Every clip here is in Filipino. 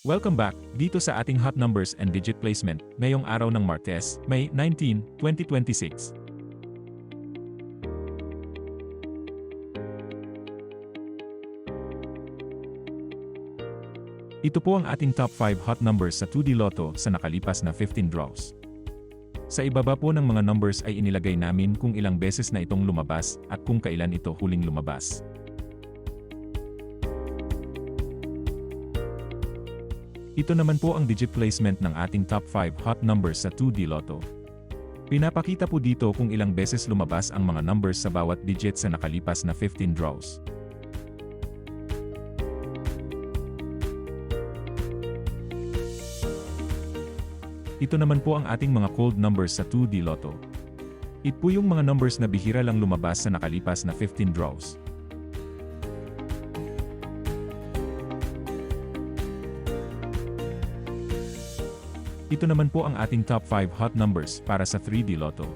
Welcome back dito sa ating hot numbers and digit placement ngayong araw ng Martes, May 19, 2026. Ito po ang ating top 5 hot numbers sa 2D Lotto sa nakalipas na 15 draws. Sa ibaba po ng mga numbers ay inilagay namin kung ilang beses na itong lumabas at kung kailan ito huling lumabas. Ito naman po ang digit placement ng ating top 5 hot numbers sa 2D Lotto. Pinapakita po dito kung ilang beses lumabas ang mga numbers sa bawat digit sa nakalipas na 15 draws. Ito naman po ang ating mga cold numbers sa 2D Lotto. Ito po yung mga numbers na bihira lang lumabas sa nakalipas na 15 draws. Ito naman po ang ating top 5 hot numbers para sa 3D Lotto.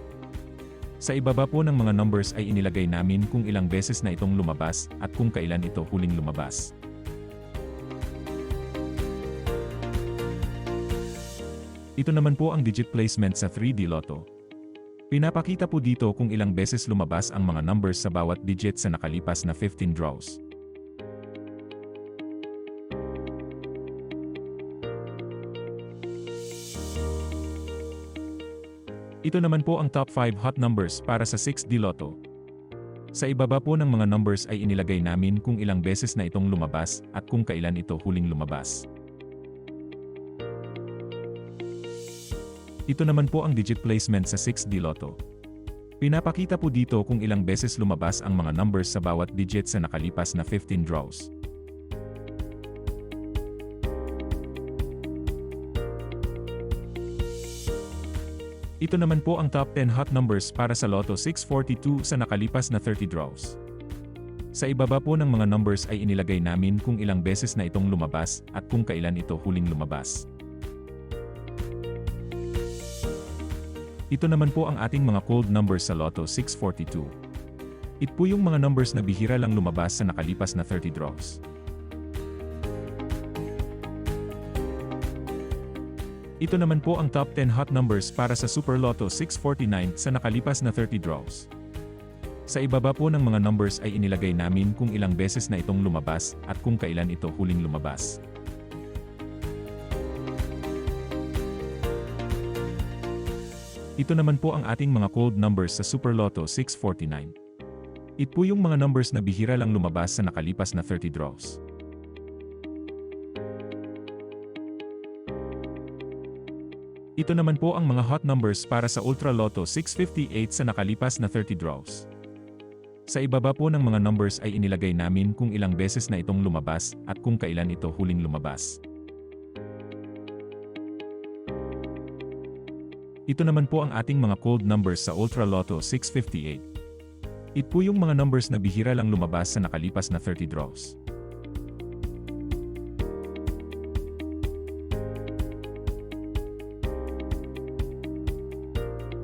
Sa ibaba po ng mga numbers ay inilagay namin kung ilang beses na itong lumabas at kung kailan ito huling lumabas. Ito naman po ang digit placement sa 3D Lotto. Pinapakita po dito kung ilang beses lumabas ang mga numbers sa bawat digit sa nakalipas na 15 draws. Ito naman po ang top 5 hot numbers para sa 6D Lotto. Sa ibaba po ng mga numbers ay inilagay namin kung ilang beses na itong lumabas at kung kailan ito huling lumabas. Ito naman po ang digit placement sa 6D Lotto. Pinapakita po dito kung ilang beses lumabas ang mga numbers sa bawat digit sa nakalipas na 15 draws. Ito naman po ang top 10 hot numbers para sa Lotto 642 sa nakalipas na 30 draws. Sa ibaba po ng mga numbers ay inilagay namin kung ilang beses na itong lumabas at kung kailan ito huling lumabas. Ito naman po ang ating mga cold numbers sa Lotto 642. Ito po yung mga numbers na bihira lang lumabas sa nakalipas na 30 draws. Ito naman po ang top 10 hot numbers para sa Super Lotto 649 sa nakalipas na 30 draws. Sa ibaba po ng mga numbers ay inilagay namin kung ilang beses na itong lumabas at kung kailan ito huling lumabas. Ito naman po ang ating mga cold numbers sa Super Lotto 649. Ito po yung mga numbers na bihira lang lumabas sa nakalipas na 30 draws. Ito naman po ang mga hot numbers para sa Ultra Lotto 658 sa nakalipas na 30 draws. Sa ibaba po ng mga numbers ay inilagay namin kung ilang beses na itong lumabas at kung kailan ito huling lumabas. Ito naman po ang ating mga cold numbers sa Ultra Lotto 658. Ito po yung mga numbers na bihira lang lumabas sa nakalipas na 30 draws.